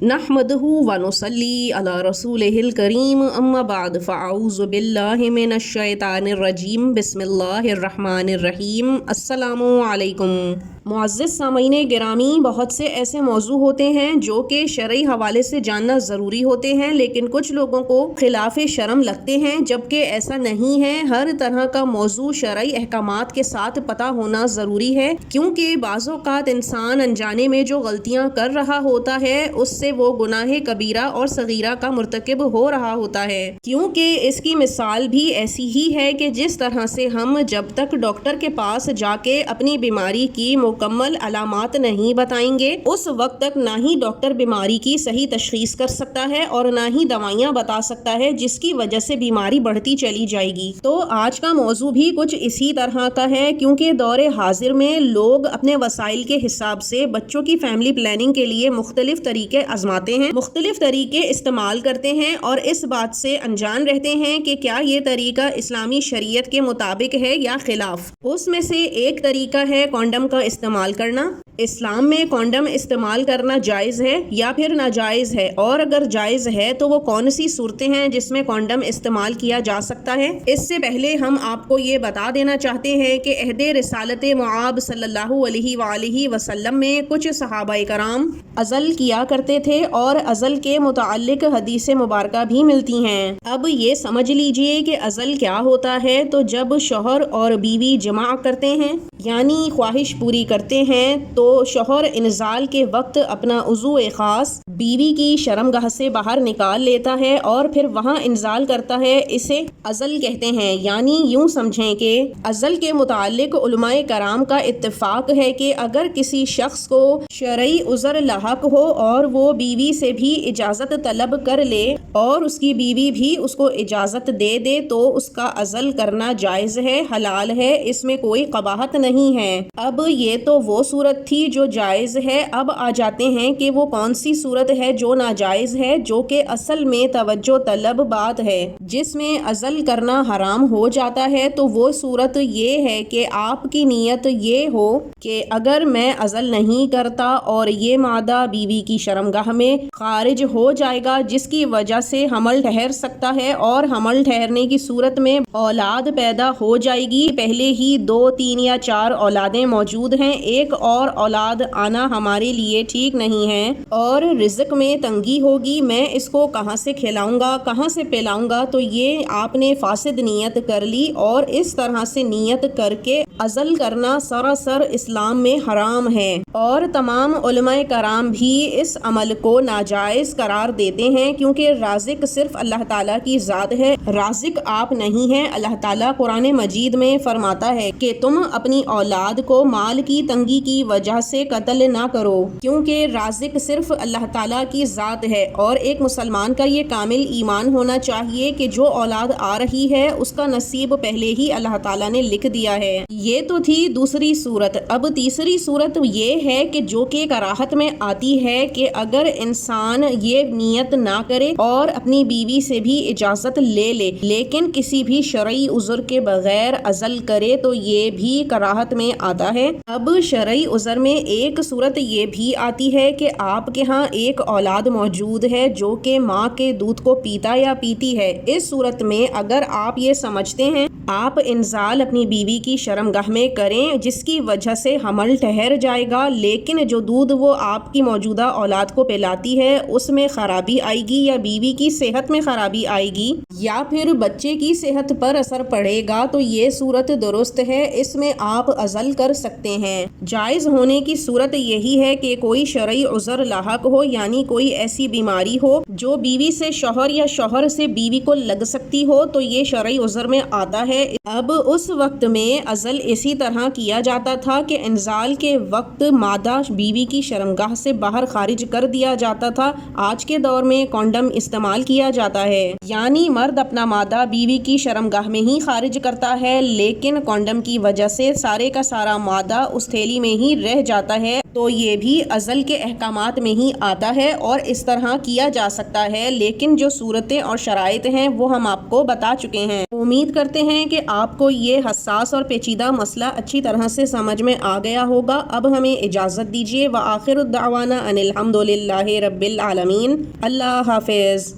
نحمدہ ونصلی علی رسولہ الکریم اما بعد فاعوذ باللہ من الشیطان الرجیم بسم اللہ الرحمن الرحیم۔ السلام علیکم معزز سامعین گرامی، بہت سے ایسے موضوع ہوتے ہیں جو کہ شرعی حوالے سے جاننا ضروری ہوتے ہیں، لیکن کچھ لوگوں کو خلاف شرم لگتے ہیں، جبکہ ایسا نہیں ہے۔ ہر طرح کا موضوع شرعی احکامات کے ساتھ پتہ ہونا ضروری ہے، کیونکہ بعض اوقات انسان انجانے میں جو غلطیاں کر رہا ہوتا ہے اس سے وہ گناہ کبیرہ اور صغیرہ کا مرتکب ہو رہا ہوتا ہے۔ کیونکہ اس کی مثال بھی ایسی ہی ہے کہ جس طرح سے ہم جب تک ڈاکٹر کے پاس جا کے اپنی بیماری کی مکمل علامات نہیں بتائیں گے، اس وقت تک نہ ہی ڈاکٹر بیماری کی صحیح تشخیص کر سکتا ہے اور نہ ہی دوائیاں بتا سکتا ہے، جس کی وجہ سے بیماری بڑھتی چلی جائے گی۔ تو آج کا موضوع بھی کچھ اسی طرح کا ہے، کیونکہ دور حاضر میں لوگ اپنے وسائل کے حساب سے بچوں کی فیملی پلاننگ کے لیے مختلف طریقے آزماتے ہیں، مختلف طریقے استعمال کرتے ہیں اور اس بات سے انجان رہتے ہیں کہ کیا یہ طریقہ اسلامی شریعت کے مطابق ہے یا خلاف۔ اس میں سے ایک طریقہ ہے کونڈم کا استعمال کرنا۔ اسلام میں کونڈم استعمال کرنا جائز ہے یا پھر ناجائز ہے، اور اگر جائز ہے تو وہ کون سی صورتیں ہیں جس میں کونڈم استعمال کیا جا سکتا ہے؟ اس سے پہلے ہم آپ کو یہ بتا دینا چاہتے ہیں کہ عہد رسالت مآب صلی اللہ علیہ وآلہ وسلم میں کچھ صحابہ کرام عزل کیا کرتے تھے اور عزل کے متعلق حدیث مبارکہ بھی ملتی ہیں۔ اب یہ سمجھ لیجئے کہ عزل کیا ہوتا ہے۔ تو جب شوہر اور بیوی جماع کرتے ہیں، یعنی خواہش پوری کرتے ہیں، تو شوہر انزال کے وقت اپنا عضو خاص بیوی کی شرمگاہ سے باہر نکال لیتا ہے اور پھر وہاں انزال کرتا ہے۔ اسے عزل کہتے ہیں۔ یعنی یوں سمجھیں کہ عزل کے متعلق علماء کرام کا اتفاق ہے کہ اگر کسی شخص کو شرعی عذر لاحق ہو اور وہ بیوی سے بھی اجازت طلب کر لے اور اس کی بیوی بھی اس کو اجازت دے دے تو اس کا عزل کرنا جائز ہے، حلال ہے، اس میں کوئی قباحت نہیں ہے۔ اب یہ تو وہ صورت تھی جو جائز ہے، اب آ جاتے ہیں کہ وہ کون سی صورت ہے جو ناجائز ہے، جو کہ اصل میں توجہ طلب بات ہے، جس میں عزل کرنا حرام ہو جاتا ہے۔ تو وہ صورت یہ ہے کہ آپ کی نیت یہ ہو کہ اگر میں عزل نہیں کرتا اور یہ مادہ بیوی کی شرمگاہ میں خارج ہو جائے گا، جس کی وجہ سے حمل ٹھہر سکتا ہے اور حمل ٹھہرنے کی صورت میں اولاد پیدا ہو جائے گی، پہلے ہی 2، 3 یا 4 اولادیں موجود ہیں، ایک اور اولاد آنا ہمارے لیے ٹھیک نہیں ہے اور رزق میں تنگی ہوگی، میں اس کو کہاں سے کھلاؤں گا، کہاں سے پلاؤں گا، تو یہ آپ نے فاسد نیت کر لی اور اس طرح سے نیت کر کے عزل کرنا سراسر اسلام میں حرام ہے۔ اور تمام علماء کرام بھی اس عمل کو ناجائز قرار دیتے ہیں، کیونکہ رازق صرف اللہ تعالیٰ کی ذات ہے، رازق آپ نہیں ہیں۔ اللہ تعالیٰ قرآن مجید میں فرماتا ہے کہ تم اپنی اولاد کو مال کی تنگی کی وجہ سے قتل نہ کرو، کیونکہ رازق صرف اللہ تعالیٰ کی ذات ہے۔ اور ایک مسلمان کا یہ کامل ایمان ہونا چاہیے کہ جو اولاد آ رہی ہے اس کا نصیب پہلے ہی اللہ تعالیٰ نے لکھ دیا ہے۔ یہ تو تھی دوسری صورت۔ اب تیسری صورت یہ ہے کہ جو کہ کراہت میں آتی ہے کہ اگر انسان یہ نیت نہ کرے اور اپنی بیوی سے بھی اجازت لے لے لیکن کسی بھی شرعی عذر کے بغیر عزل کرے تو یہ بھی کراہت میں آتا ہے۔ اب شرعی عذر میں ایک صورت یہ بھی آتی ہے کہ آپ کے ہاں ایک اولاد موجود ہے جو کہ ماں کے دودھ کو پیتا یا پیتی ہے۔ اس صورت میں اگر آپ یہ سمجھتے ہیں آپ انزال اپنی بیوی کی شرمگاہ میں کریں جس کی وجہ سے حمل ٹھہر جائے گا، لیکن جو دودھ وہ آپ کی موجودہ اولاد کو پلاتی ہے اس میں خرابی آئے گی یا بیوی کی صحت میں خرابی آئے گی یا پھر بچے کی صحت پر اثر پڑے گا، تو یہ صورت درست ہے، اس میں آپ عزل کر سکتے ہیں۔ جائز ہونے کی صورت یہی ہے کہ کوئی شرعی عذر لاحق ہو، یعنی کوئی ایسی بیماری ہو جو بیوی سے شوہر یا شوہر سے بیوی کو لگ سکتی ہو، تو یہ شرعی عذر میں آتا ہے۔ اب اس وقت میں عزل اسی طرح کیا جاتا تھا کہ انزال کے وقت مادہ بیوی کی شرمگاہ سے باہر خارج کر دیا جاتا تھا۔ آج کے دور میں کونڈم استعمال کیا جاتا ہے، یعنی مرد اپنا مادہ بیوی کی شرمگاہ میں ہی خارج کرتا ہے، لیکن کونڈم کی وجہ سے سارے کا سارا مادہ اس تھیلی میں ہی رہ جاتا ہے، تو یہ بھی عزل کے احکامات میں ہی آتا ہے اور اس طرح کیا جا سکتا ہے۔ لیکن جو صورتیں اور شرائط ہیں وہ ہم آپ کو بتا چکے ہیں۔ امید کرتے ہیں کہ آپ کو یہ حساس اور پیچیدہ مسئلہ اچھی طرح سے سمجھ میں آ گیا ہوگا۔ اب ہمیں اجازت دیجیے۔ وآخر الدعوانا ان الحمد للہ رب العالمین۔ اللہ حافظ۔